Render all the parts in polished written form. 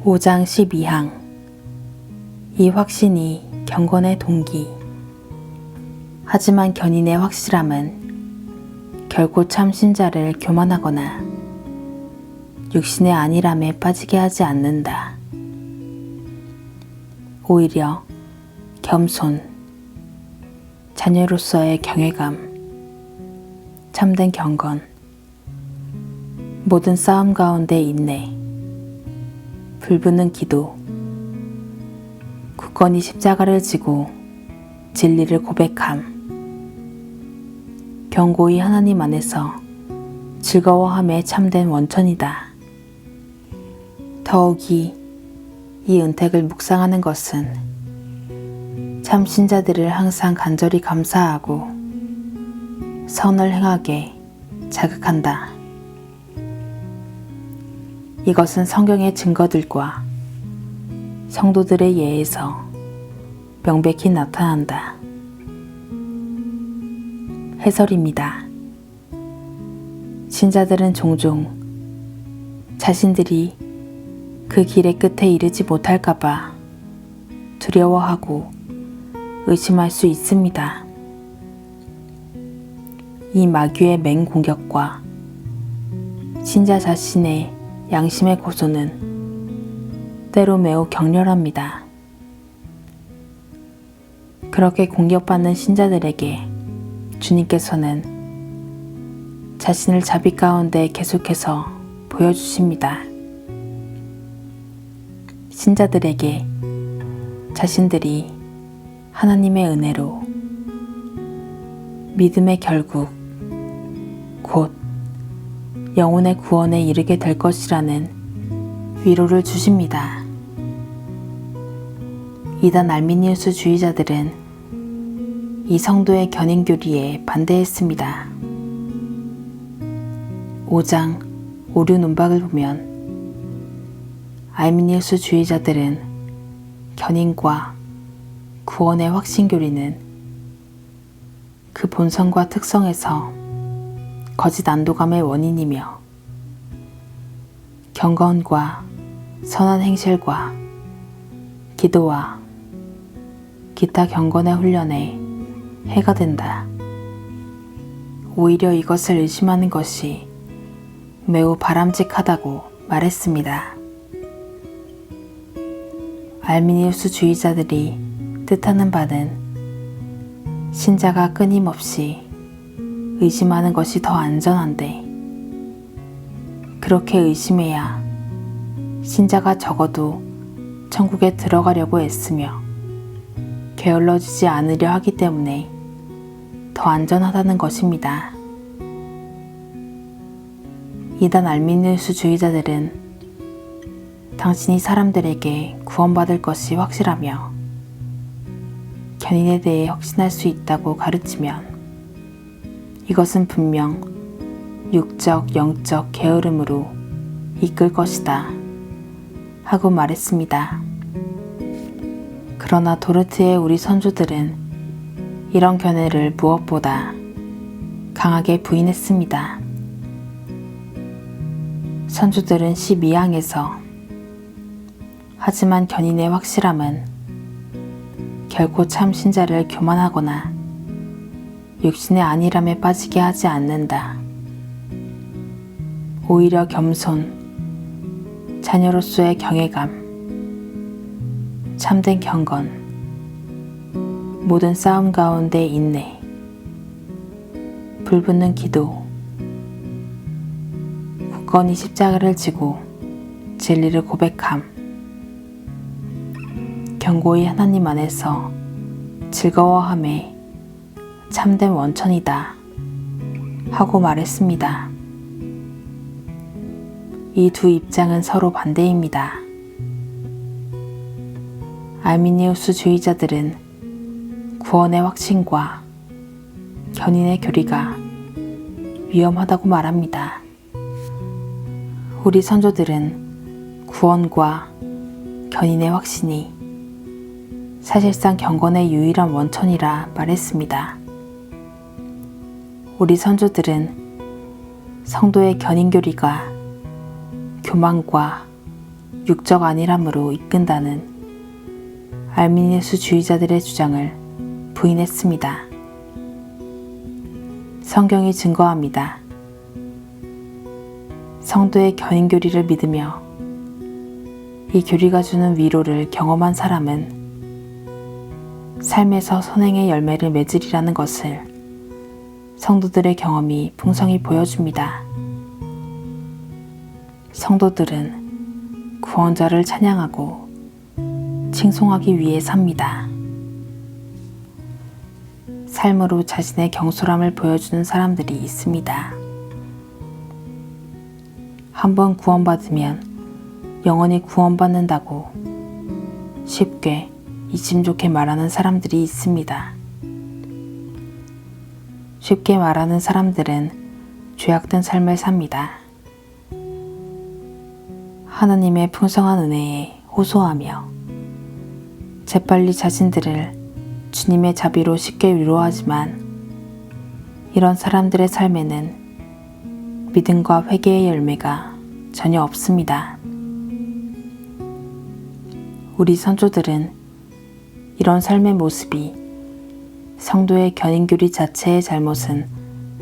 (5장 12항) 이 확신이 경건의 동기. 하지만 견인의 확실함은 결코 참 신자를 교만하거나 육신의 안일함에 빠지게 하지 않는다. 오히려 겸손, 자녀로서의 경외감, 참된 경건, 모든 싸움 가운데 인내, 불붙는 기도, 굳건히 십자가를 지고 진리를 고백함, 견고히 하나님 안에서 즐거워함에 참된 원천이다. 더욱이 이 은택을 묵상하는 것은 참 신자들을 항상 간절히 감사하고 선을 행하게 자극한다. 이것은 성경의 증거들과 성도들의 예에서 명백히 나타난다. 해설입니다. 신자들은 종종 자신들이 그 길의 끝에 이르지 못할까봐 두려워하고 의심할 수 있습니다. 이 마귀의 맹공격과 신자 자신의 양심의 고소는 때로 매우 격렬합니다. 그렇게 공격받는 신자들에게 주님께서는 자신을 자비 가운데 계속해서 보여주십니다. 신자들에게 자신들이 하나님의 은혜로 믿음의 결국 곧 영혼의 구원에 이르게 될 것이라는 위로를 주십니다. 이단 알미니우스 주의자들은 이 성도의 견인교리에 반대했습니다. 5장 오류 논박을 보면 알미니우스 주의자들은 견인과 구원의 확신교리는 그 본성과 특성에서 거짓 안도감의 원인이며 경건과 선한 행실과 기도와 기타 경건의 훈련에 해가 된다. 오히려 이것을 의심하는 것이 매우 바람직하다고 말했습니다. 알미니우스 주의자들이 뜻하는 바는 신자가 끊임없이 의심하는 것이 더 안전한데 그렇게 의심해야 신자가 적어도 천국에 들어가려고 애쓰며 게을러지지 않으려 하기 때문에 더 안전하다는 것입니다. 이단 알미니우스 주의자들은 당신이 사람들에게 구원받을 것이 확실하며 견인에 대해 확신할 수 있다고 가르치면 이것은 분명 육적, 영적 게으름으로 이끌 것이다 하고 말했습니다. 그러나 도르트의 우리 선조들은 이런 견해를 무엇보다 강하게 부인했습니다. 선조들은 12항에서 하지만 견인의 확실함은 결코 참 신자를 교만하거나 육신의 안일함에 빠지게 하지 않는다. 오히려 겸손, 자녀로서의 경외감, 참된 경건, 모든 싸움 가운데 인내, 불붙는 기도, 굳건히 십자가를 지고 진리를 고백함, 견고히 하나님 안에서 즐거워함에 참된 원천이다 하고 말했습니다. 이 두 입장은 서로 반대입니다. 알미니우스 주의자들은 구원의 확신과 견인의 교리가 위험하다고 말합니다. 우리 선조들은 구원과 견인의 확신이 사실상 경건의 유일한 원천이라 말했습니다. 우리 선조들은 성도의 견인교리가 교만과 육적 안일함으로 이끈다는 알미니우스주의자들의 주장을 부인했습니다. 성경이 증거합니다. 성도의 견인교리를 믿으며 이 교리가 주는 위로를 경험한 사람은 삶에서 선행의 열매를 맺으리라는 것을 성도들의 경험이 풍성히 보여줍니다. 성도들은 구원자를 찬양하고 칭송하기 위해 삽니다. 삶으로 자신의 경솔함을 보여주는 사람들이 있습니다. 한번 구원받으면 영원히 구원받는다고 쉽게 이심 좋게 말하는 사람들이 있습니다. 쉽게 말하는 사람들은 죄악된 삶을 삽니다. 하나님의 풍성한 은혜에 호소하며 재빨리 자신들을 주님의 자비로 쉽게 위로하지만 이런 사람들의 삶에는 믿음과 회개의 열매가 전혀 없습니다. 우리 선조들은 이런 삶의 모습이 성도의 견인교리 자체의 잘못은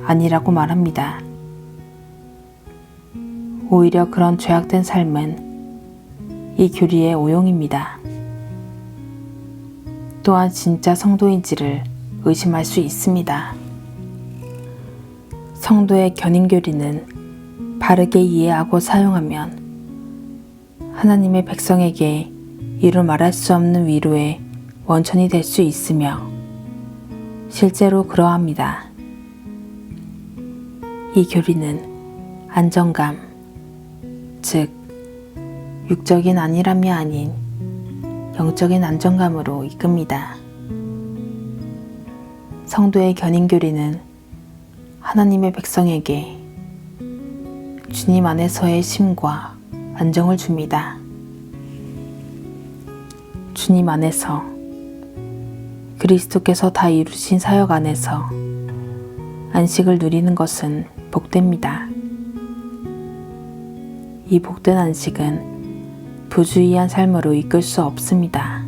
아니라고 말합니다. 오히려 그런 죄악된 삶은 이 교리의 오용입니다. 또한 진짜 성도인지를 의심할 수 있습니다. 성도의 견인교리는 바르게 이해하고 사용하면 하나님의 백성에게 이루 말할 수 없는 위로의 원천이 될 수 있으며 실제로 그러합니다. 이 교리는 안정감, 즉 육적인 안일함이 아닌 영적인 안정감으로 이끕니다. 성도의 견인교리는 하나님의 백성에게 주님 안에서의 쉼과 안정을 줍니다. 주님 안에서 그리스도께서 다 이루신 사역 안에서 안식을 누리는 것은 복됩니다. 이 복된 안식은 부주의한 삶으로 이끌 수 없습니다.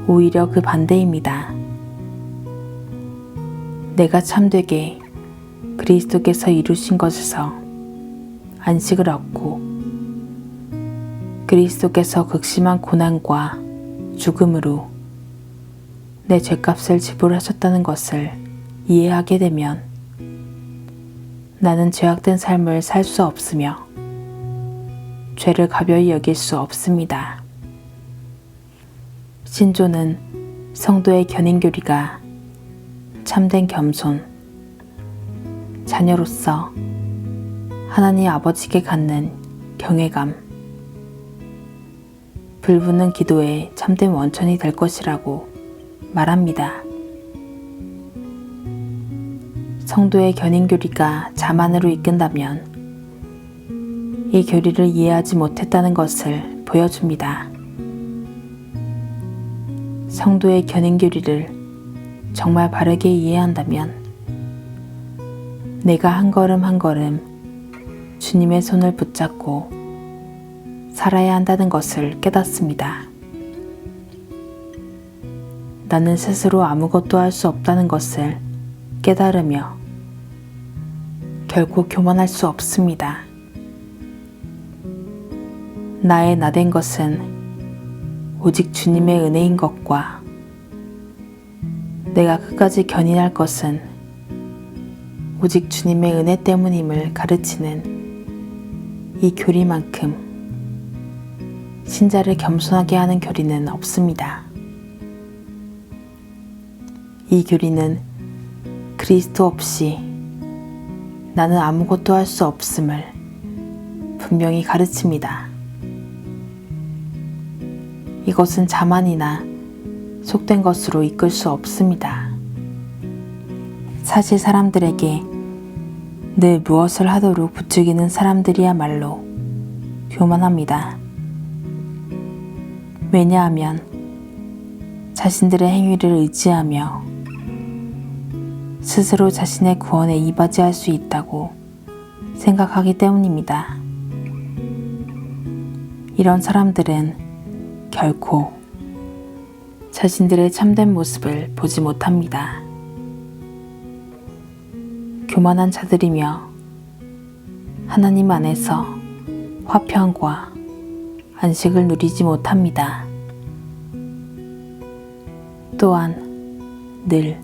오히려 그 반대입니다. 내가 참되게 그리스도께서 이루신 것에서 안식을 얻고 그리스도께서 극심한 고난과 죽음으로 내 죄값을 지불하셨다는 것을 이해하게 되면 나는 죄악된 삶을 살 수 없으며 죄를 가벼이 여길 수 없습니다. 신조는 성도의 견인교리가 참된 겸손, 자녀로서 하나님 아버지께 갖는 경외감, 불붙는 기도의 참된 원천이 될 것이라고 말합니다. 성도의 견인교리가 자만으로 이끈다면 이 교리를 이해하지 못했다는 것을 보여줍니다. 성도의 견인교리를 정말 바르게 이해한다면 내가 한 걸음 한 걸음 주님의 손을 붙잡고 살아야 한다는 것을 깨닫습니다. 나는 스스로 아무것도 할 수 없다는 것을 깨달으며 결코 교만할 수 없습니다. 나의 나된 것은 오직 주님의 은혜인 것과 내가 끝까지 견인할 것은 오직 주님의 은혜 때문임을 가르치는 이 교리만큼 신자를 겸손하게 하는 교리는 없습니다. 이 교리는 그리스도 없이 나는 아무것도 할 수 없음을 분명히 가르칩니다. 이것은 자만이나 속된 것으로 이끌 수 없습니다. 사실 사람들에게 늘 무엇을 하도록 부추기는 사람들이야말로 교만합니다. 왜냐하면 자신들의 행위를 의지하며 스스로 자신의 구원에 이바지할 수 있다고 생각하기 때문입니다. 이런 사람들은 결코 자신들의 참된 모습을 보지 못합니다. 교만한 자들이며 하나님 안에서 화평과 안식을 누리지 못합니다. 또한 늘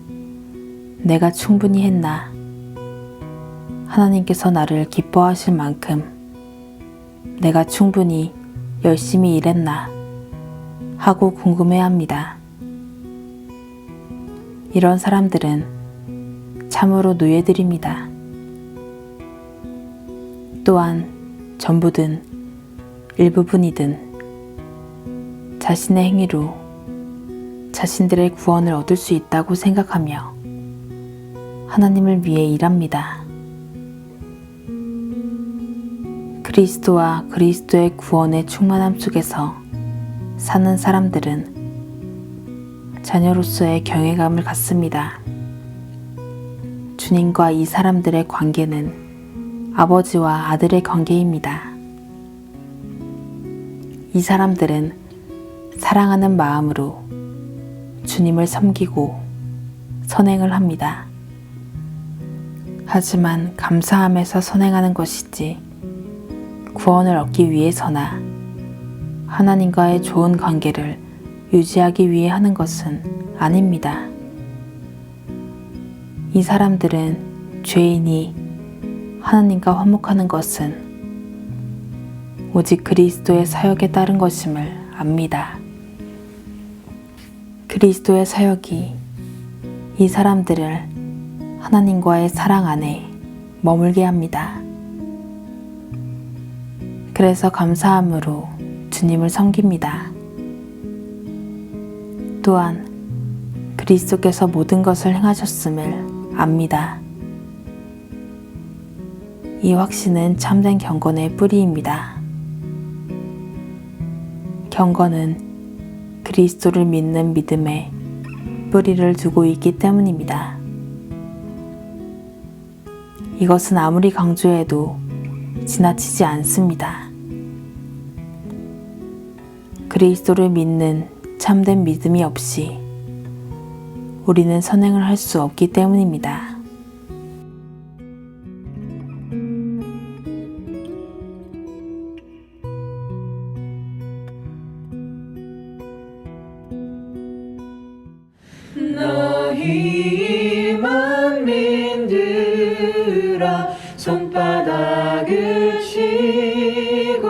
내가 충분히 했나? 하나님께서 나를 기뻐하실 만큼 내가 충분히 열심히 일했나? 하고 궁금해합니다. 이런 사람들은 참으로 노예들입니다. 또한 전부든 일부분이든 자신의 행위로 자신들의 구원을 얻을 수 있다고 생각하며 하나님을 위해 일합니다. 그리스도와 그리스도의 구원의 충만함 속에서 사는 사람들은 자녀로서의 경외감을 갖습니다. 주님과 이 사람들의 관계는 아버지와 아들의 관계입니다. 이 사람들은 사랑하는 마음으로 주님을 섬기고 선행을 합니다. 하지만 감사함에서 선행하는 것이지 구원을 얻기 위해서나 하나님과의 좋은 관계를 유지하기 위해 하는 것은 아닙니다. 이 사람들은 죄인이 하나님과 화목하는 것은 오직 그리스도의 사역에 따른 것임을 압니다. 그리스도의 사역이 이 사람들을 하나님과의 사랑 안에 머물게 합니다. 그래서 감사함으로 주님을 섬깁니다. 또한 그리스도께서 모든 것을 행하셨음을 압니다. 이 확신은 참된 경건의 뿌리입니다. 경건은 그리스도를 믿는 믿음에 뿌리를 두고 있기 때문입니다. 이것은 아무리 강조해도 지나치지 않습니다. 그리스도를 믿는 참된 믿음이 없이 우리는 선행을 할 수 없기 때문입니다. 너희 만민들아 손바닥을 치고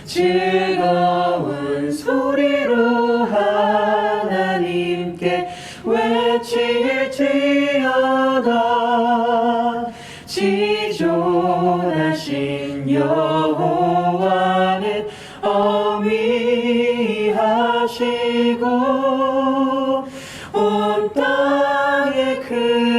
즐거운 소리로 하나님께 외칠지어다. 지존하신 여호와는 어미하시고 온 땅에 그